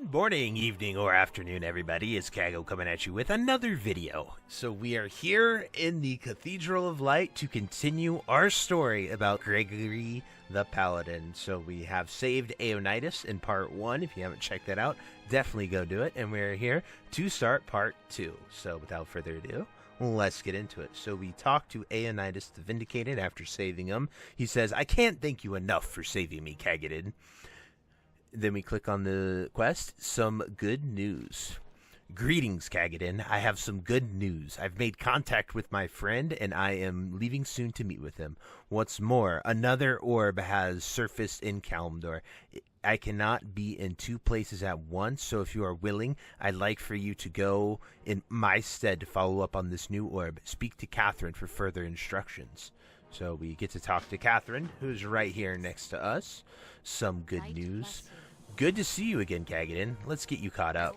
Good morning, evening, or afternoon, everybody. It's Kaghoe coming at you with another video. So we are here in the Cathedral of Light to continue our story about Gregory the Paladin. So we have saved Aeonas in part 1. If you haven't checked that out, definitely go do it. And we're here to start part 2. So without further ado, let's get into it. So we talk to Aeonas the Vindicated after saving him. He says, "I can't thank you enough for saving me, Kaghoe." Then we click on the quest. Some good news. Greetings, Kaghoe. I have some good news. I've made contact with my friend, and I am leaving soon to meet with him. What's more, another orb has surfaced in Kalimdor. I cannot be in two places at once, so if you are willing, I'd like for you to go in my stead to follow up on this new orb. Speak to Kathrine for further instructions. So we get to talk to Kathrine, who's right here next to us. Some good news. Good to see you again, Kaghoe. Let's get you caught up.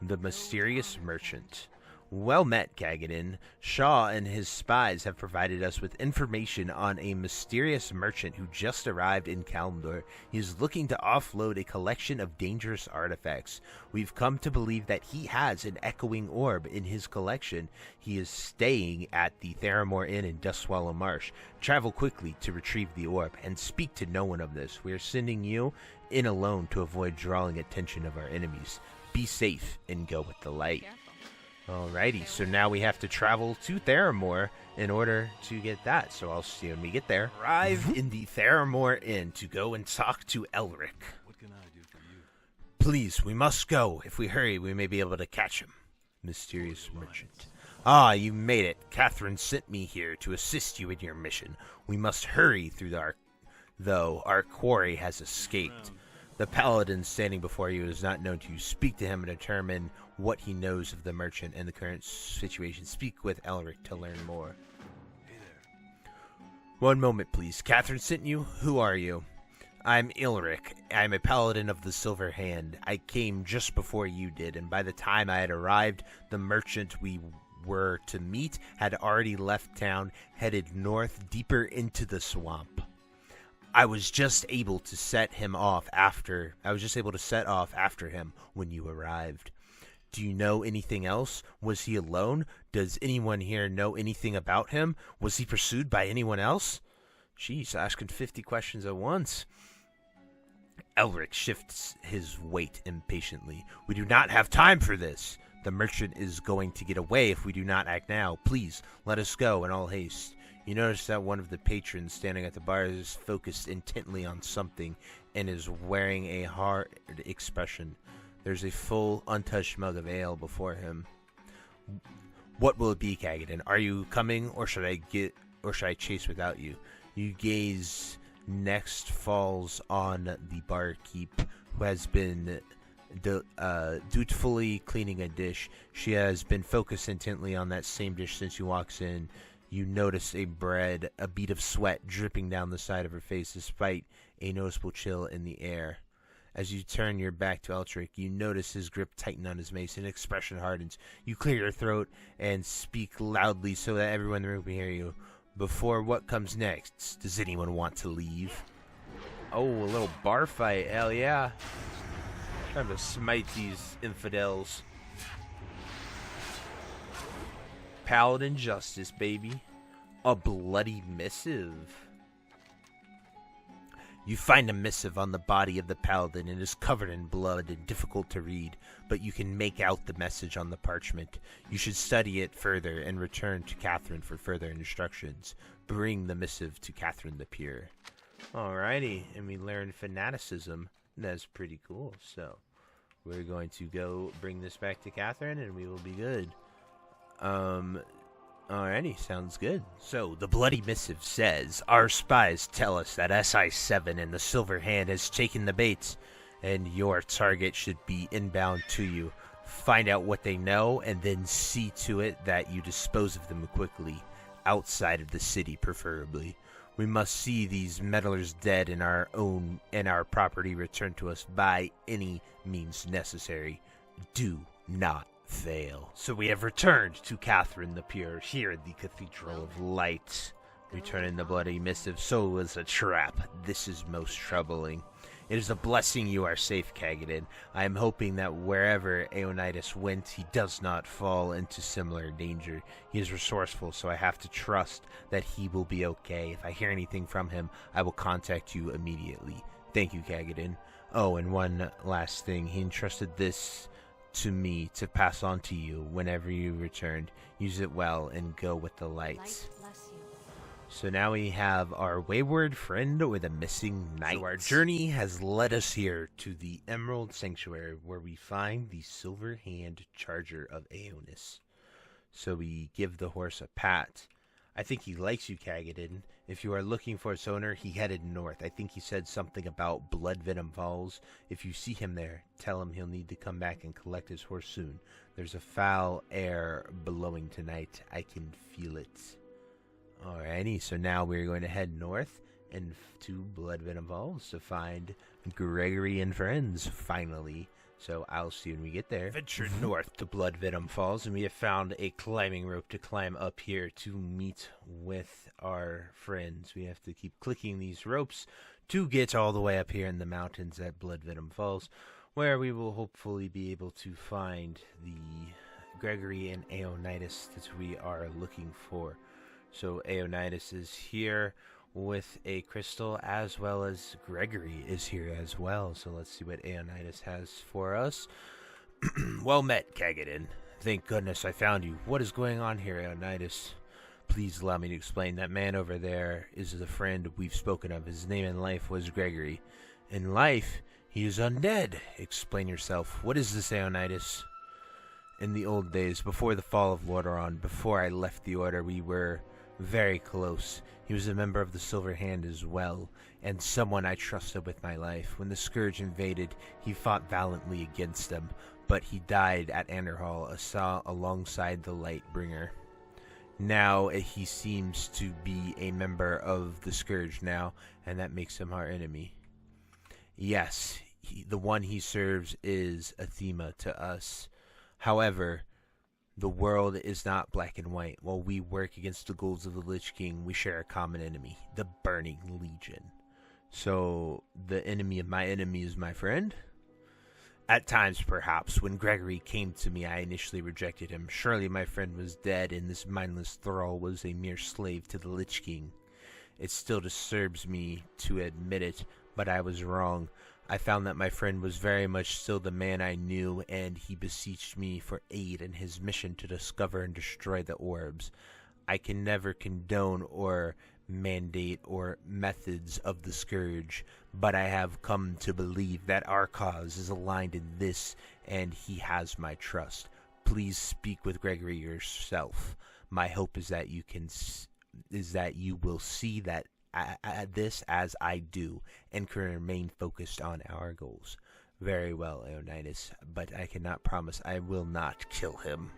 The mysterious merchant. Well met, Kaghoe. Shaw and his spies have provided us with information on a mysterious merchant who just arrived in Kalimdor. He is looking to offload a collection of dangerous artifacts. We've come to believe that he has an echoing orb in his collection. He is staying at the Theramore Inn in Dustswallow Marsh. Travel quickly to retrieve the orb and speak to no one of this. We are sending you in alone to avoid drawing attention of our enemies. Be safe and go with the light. Alrighty, so now we have to travel to Theramore in order to get that. So I'll see you when we get there. Arrive in the Theramore Inn to go and talk to Elric. What can I do for you? Please, we must go. If we hurry, we may be able to catch him. Mysterious merchant. Ah, you made it. Kathrine sent me here to assist you in your mission. We must hurry through though our quarry has escaped. The paladin standing before you is not known to you. Speak to him and determine what he knows of the merchant and the current situation. Speak with Elric to learn more. Hey there. One moment, please. Kathrine sent you? Who are you? I'm Elric. I'm a paladin of the Silver Hand. I came just before you did, and by the time I had arrived, the merchant we were to meet had already left town, headed north, deeper into the swamp. I was just able to set off after him when you arrived. Do you know anything else? Was he alone? Does anyone here know anything about him? Was he pursued by anyone else? Jeez, asking 50 questions at once. Elric shifts his weight impatiently. We do not have time for this. The merchant is going to get away if we do not act now. Please, let us go in all haste. You notice that one of the patrons standing at the bar is focused intently on something and is wearing a hard expression. There's a full, untouched mug of ale before him. What will it be, Kaghoe? Are you coming, or should I chase without you? You gaze next falls on the barkeep, who has been dutifully cleaning a dish. She has been focused intently on that same dish since you walks in. You notice a bead of sweat dripping down the side of her face despite a noticeable chill in the air. As you turn your back to Elric, you notice his grip tighten on his mace and expression hardens. You clear your throat and speak loudly so that everyone in the room can hear you. Before what comes next, does anyone want to leave? Oh, a little bar fight, hell yeah. Time to smite these infidels. Paladin justice, baby. A bloody missive. You find a missive on the body of the paladin. It is covered in blood and difficult to read, but you can make out the message on the parchment. You should study it further and return to Kathrine for further instructions. Bring the missive to Kathrine the Pure. Alrighty, and we learned fanaticism. That's pretty cool. So, we're going to go bring this back to Kathrine, and we will be good. Alrighty, sounds good. So, the bloody missive says, our spies tell us that SI-7 and the Silver Hand has taken the bait, and your target should be inbound to you. Find out what they know, and then see to it that you dispose of them quickly, outside of the city preferably. We must see these meddlers dead and our property returned to us by any means necessary. Do not fail. So we have returned to Kathrine the Pure here in the Cathedral of Light. Returning the bloody missive, so was a trap. This is most troubling. It is a blessing you are safe, Kaghoe. I am hoping that wherever Aeonidas went, he does not fall into similar danger. He is resourceful, so I have to trust that he will be okay. If I hear anything from him, I will contact you immediately. Thank you, Kaghoe. Oh, and one last thing. He entrusted this to me to pass on to you whenever you returned. Use it well and go with the lights. Light bless you. So now we have our wayward friend or the missing knight. So our journey has led us here to the Emerald Sanctuary, where we find the silver hand charger of Aeonas. So we give the horse a pat. I think he likes you, Kaghoe. If you are looking for its owner, he headed north. I think he said something about Blood Venom Falls. If you see him there, tell him he'll need to come back and collect his horse soon. There's a foul air blowing tonight. I can feel it. Alrighty, so now we're going to head north and to Blood Venom Falls to find Gregory and friends, finally. So I'll see you when we get there. Ventured north to Blood Venom Falls, and we have found a climbing rope to climb up here to meet with our friends. We have to keep clicking these ropes to get all the way up here in the mountains at Blood Venom Falls, where we will hopefully be able to find the Gregory and Aeonidas that we are looking for. So Aeonidas is here with a crystal, as well as Gregory is here as well. So let's see what Aeonidas has for us. Well met, Kaghoe. Thank goodness I found you. What is going on here, Aeonidas? Please allow me to explain. That man over there is the friend we've spoken of. His name in life was Gregory. In life, he is undead. Explain yourself. What is this, Aeonidas? In the old days, before the fall of Lordaeron, before I left the Order, we were very close. He was a member of the Silver Hand as well, and someone I trusted with my life. When the Scourge invaded, he fought valiantly against them, but he died at Anderhall alongside the Lightbringer. Now he seems to be a member of the Scourge now, and that makes him our enemy. Yes, the one he serves is anathema to us. However, the world is not black and white. While we work against the goals of the Lich King, we share a common enemy, the Burning Legion. So, the enemy of my enemy is my friend? At times, perhaps. When Gregory came to me, I initially rejected him. Surely my friend was dead, and this mindless thrall was a mere slave to the Lich King. It still disturbs me to admit it, but I was wrong. I found that my friend was very much still the man I knew, and he beseeched me for aid in his mission to discover and destroy the orbs. I can never condone or mandate or methods of the Scourge, but I have come to believe that our cause is aligned in this, and he has my trust. Please speak with Gregory yourself. My hope is that you will see that this as I do, and can remain focused on our goals. Very well, Aeonidas, but I cannot promise I will not kill him.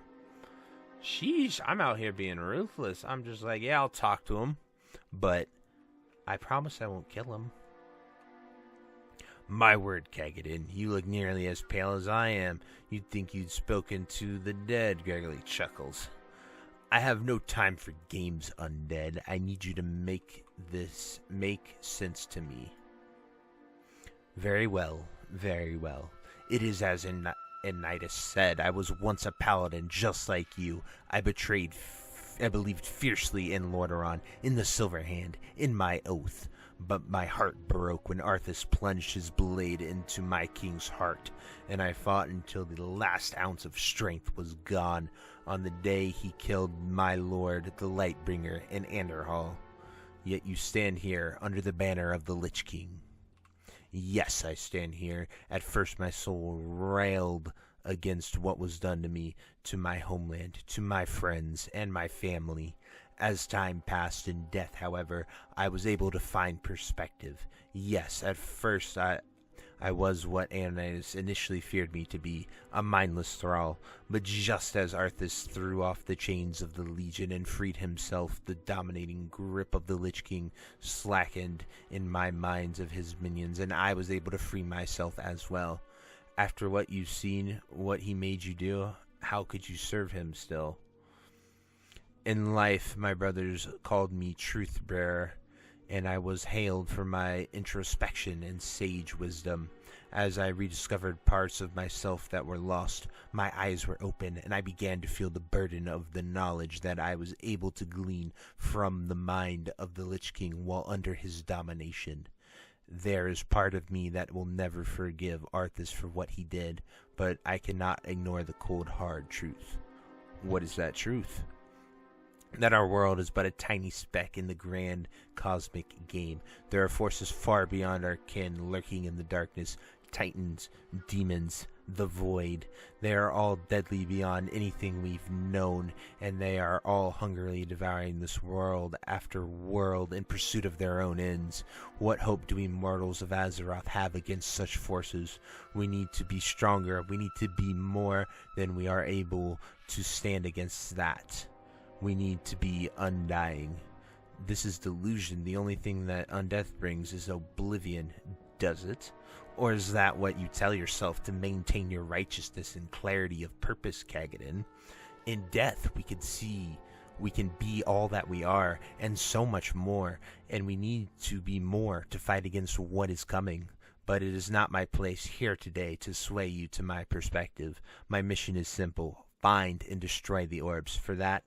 Sheesh, I'm out here being ruthless. I'm just like, yeah, I'll talk to him, but I promise I won't kill him. My word, Kaghoe, you look nearly as pale as I am. You'd think you'd spoken to the dead, Gregory chuckles. I have no time for games, undead. I need you to make this make sense to me. Very well, very well. It is as Aeonidas said. I was once a paladin just like you. I believed fiercely in Lordaeron, in the Silver Hand, in my oath. But my heart broke when Arthas plunged his blade into my king's heart, and I fought until the last ounce of strength was gone on the day he killed my lord, the Lightbringer, in Anderhall. Yet you stand here under the banner of the Lich King. Yes, I stand here. At first my soul railed against what was done to me, to my homeland, to my friends, and my family. As time passed in death, however, I was able to find perspective. Yes, at first I was what Aeonidas initially feared me to be, a mindless thrall. But just as Arthas threw off the chains of the Legion and freed himself, the dominating grip of the Lich King slackened in my minds of his minions, and I was able to free myself as well. After what you've seen, what he made you do, how could you serve him still? In life, my brothers called me Truthbearer, and I was hailed for my introspection and sage wisdom. As I rediscovered parts of myself that were lost, my eyes were open, and I began to feel the burden of the knowledge that I was able to glean from the mind of the Lich King while under his domination. There is part of me that will never forgive Arthas for what he did, but I cannot ignore the cold, hard truth. What is that truth? That our world is but a tiny speck in the grand cosmic game. There are forces far beyond our ken lurking in the darkness. Titans, demons, the void. They are all deadly beyond anything we've known, and they are all hungrily devouring this world after world in pursuit of their own ends. What hope do we mortals of Azeroth have against such forces? We need to be stronger. We need to be more than we are able to stand against that. We need to be undying. This is delusion. The only thing that undeath brings is oblivion. Does it? Or is that what you tell yourself to maintain your righteousness and clarity of purpose, Kaghoe? In death, we can be all that we are, and so much more, and we need to be more to fight against what is coming. But it is not my place here today to sway you to my perspective. My mission is simple. Find and destroy the orbs. For that,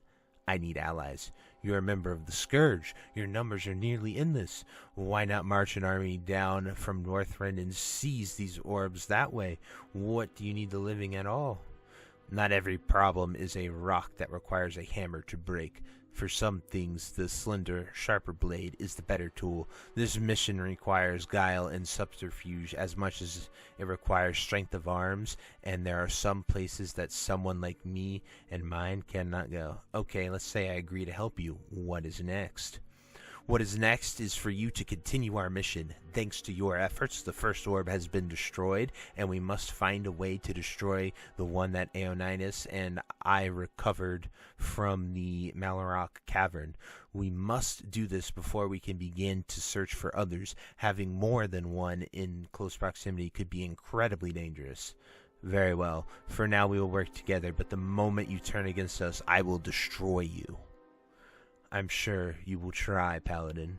I need allies. You're a member of the Scourge. Your numbers are nearly endless. Why not march an army down from Northrend and seize these orbs that way? What do you need the living at all? Not every problem is a rock that requires a hammer to break. For some things, the slender, sharper blade is the better tool. This mission requires guile and subterfuge as much as it requires strength of arms, and there are some places that someone like me and mine cannot go. Okay, let's say I agree to help you. What is next? What is next is for you to continue our mission. Thanks to your efforts, the first orb has been destroyed, and we must find a way to destroy the one that Aeonas and I recovered from the Malorok cavern. We must do this before we can begin to search for others. Having more than one in close proximity could be incredibly dangerous. Very well. For now we will work together, but the moment you turn against us, I will destroy you. I'm sure you will try, Paladin.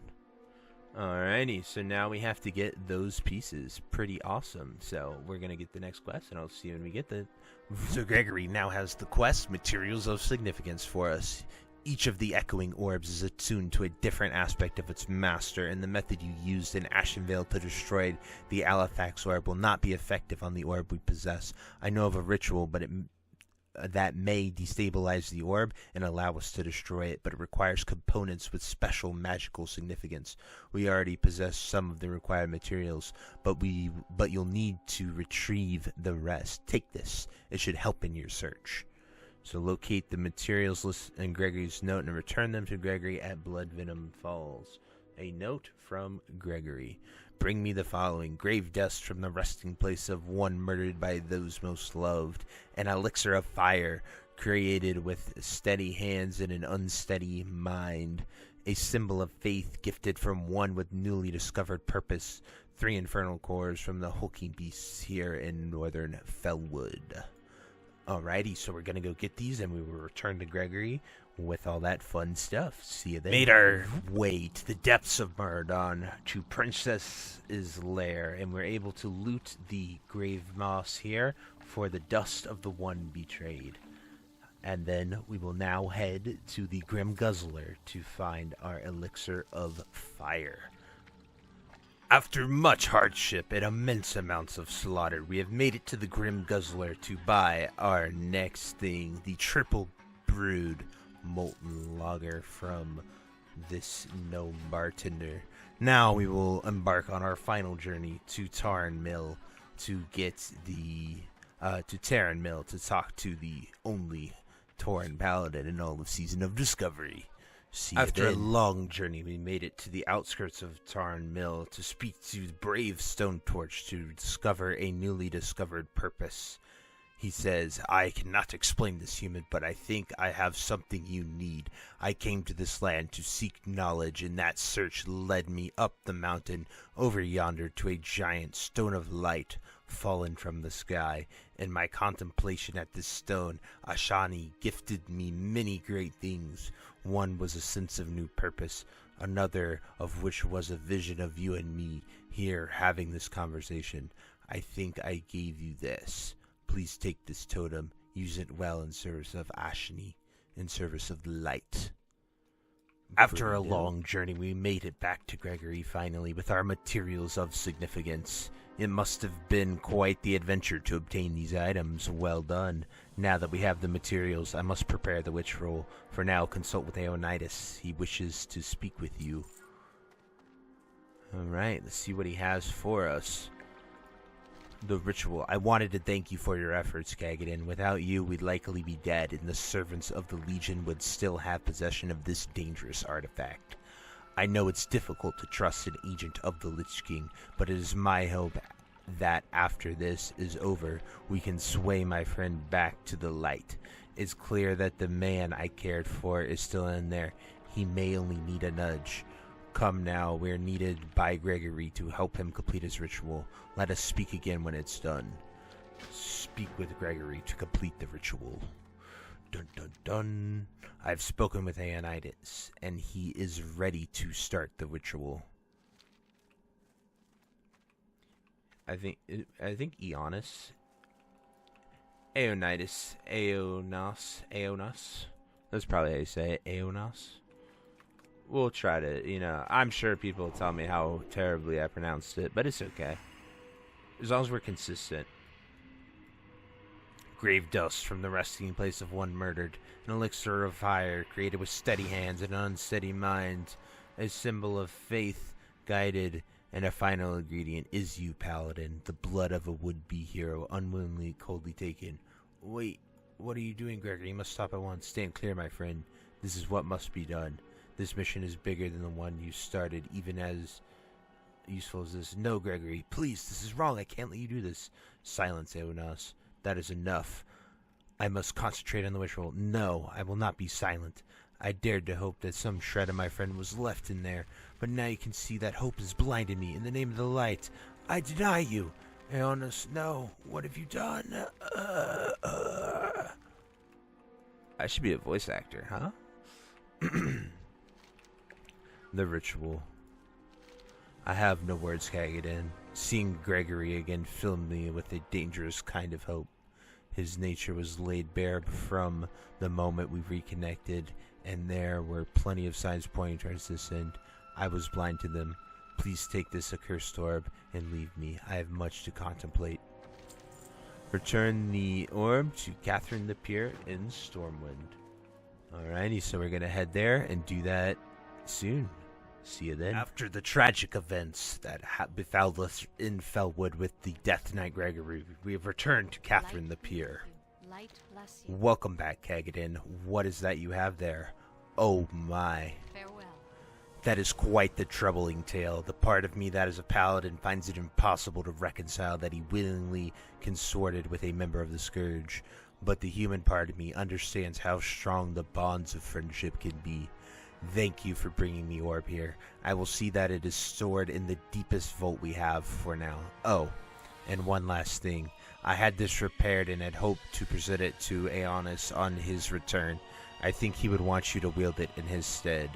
Alrighty, so now we have to get those pieces. Pretty awesome. So we're going to get the next quest, and I'll see you when we get the... So Gregory now has the quest, Materials of Significance, for us. Each of the echoing orbs is attuned to a different aspect of its master, and the method you used in Ashenvale to destroy the Alathax orb will not be effective on the orb we possess. I know of a ritual, but that may destabilize the orb and allow us to destroy it, but it requires components with special magical significance. We already possess some of the required materials, but you'll need to retrieve the rest. Take this. It should help in your search. So locate the materials list in Gregory's note and return them to Gregory at Bloodvenom Falls. A note from Gregory. Bring me the following: grave dust from the resting place of one murdered by those most loved, an elixir of fire created with steady hands and an unsteady mind, a symbol of faith gifted from one with newly discovered purpose, 3 infernal cores from the hulking beasts here in northern Felwood. Alrighty, so we're gonna go get these and we will return to Gregory with all that fun stuff. See you then. Made our way to the depths of Maraudon to Princess's lair, and we're able to loot the grave moss here for the dust of the one betrayed. And then we will now head to the Grim Guzzler to find our elixir of fire. After much hardship and immense amounts of slaughter, we have made it to the Grim Guzzler to buy our next thing, the triple brewed molten lager from this gnome bartender. Now we will embark on our final journey to Tarn Mill to get the Terran Mill to talk to the only Tauren Paladin in all of Season of Discovery. After a long journey, we made it to the outskirts of Tarn Mill to speak to the brave Stone Torch to discover a newly discovered purpose. He says, I cannot explain this, human, but I think I have something you need. I came to this land to seek knowledge, and that search led me up the mountain, over yonder, to a giant stone of light, fallen from the sky. In my contemplation at this stone, Ashani gifted me many great things. One was a sense of new purpose. another of which was a vision of you and me here having this conversation. I think I gave you this. Please take this totem, use it well in service of Ashni, in service of the light. After a long journey, we made it back to Gregory finally with our materials of significance. It must have been quite the adventure to obtain these items. Well done. Now that we have the materials, I must prepare the witch roll. For now, consult with Aeonas. He wishes to speak with you. Alright, let's see what he has for us. The ritual. I wanted to thank you for your efforts, Kaghoe. Without you, we'd likely be dead, and the servants of the Legion would still have possession of this dangerous artifact. I know it's difficult to trust an agent of the Lich King, but it is my hope that after this is over, we can sway my friend back to the light. It's clear that the man I cared for is still in there. He may only need a nudge. Come now, we're needed by Gregory to help him complete his ritual. Let us speak again when it's done. Speak with Gregory to complete the ritual. Dun dun dun. I've spoken with Aeonas, and he is ready to start the ritual. I think Aeonas. Aeonas. That's probably how you say it, Aeonas. We'll try to, I'm sure people will tell me how terribly I pronounced it, but it's okay. As long as we're consistent. Grave dust from the resting place of one murdered. An elixir of fire created with steady hands and an unsteady mind. A symbol of faith guided, and a final ingredient is you, Paladin. The blood of a would-be hero, unwillingly, coldly taken. Wait, what are you doing, Gregory? You must stop at once. Stand clear, my friend. This is what must be done. This mission is bigger than the one you started, even as useful as this. No, Gregory, please, this is wrong. I can't let you do this. Silence, Aeonas. That is enough. I must concentrate on the ritual. No, I will not be silent. I dared to hope that some shred of my friend was left in there, but now you can see that hope has blinded me. In the name of the light, I deny you. Aeonas, no. What have you done? I should be a voice actor, huh? The ritual. I have no words, Kaghoe. Seeing Gregory again filled me with a dangerous kind of hope. His nature was laid bare from the moment we reconnected, and there were plenty of signs pointing towards this end. I was blind to them. Please take this accursed orb and leave me. I have much to contemplate. Return the orb to Kathrine the Pure in Stormwind. Alrighty, so we're gonna head there and do that soon. See you then. After the tragic events that befell us in Felwood with the Death Knight Gregory, we have returned to Kathrine the Pure. Welcome back, Kaghoe. What is that you have there? Oh my. Farewell. That is quite the troubling tale. The part of me that is a paladin finds it impossible to reconcile that he willingly consorted with a member of the Scourge. But the human part of me understands how strong the bonds of friendship can be. Thank you for bringing the orb here. I will see that it is stored in the deepest vault we have for now. Oh, and one last thing. I had this repaired and had hoped to present it to Aeonas on his return. I think he would want you to wield it in his stead.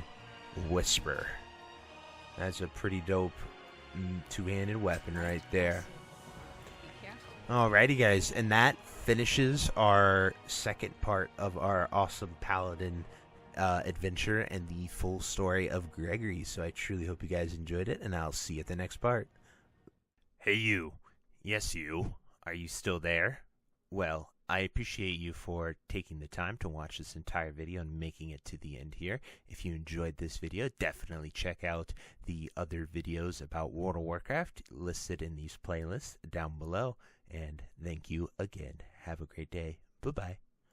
Whisper. That's a pretty dope two-handed weapon right there. Alrighty, guys, and that finishes our second part of our awesome paladin adventure and the full story of Gregory. So I truly hope you guys enjoyed it, and I'll see you at the next part. Hey you. Yes you. Are you still there? Well, I appreciate you for taking the time to watch this entire video and making it to the end here. If you enjoyed this video, definitely check out the other videos about World of Warcraft listed in these playlists down below. And thank you again. Have a great day. Bye-bye.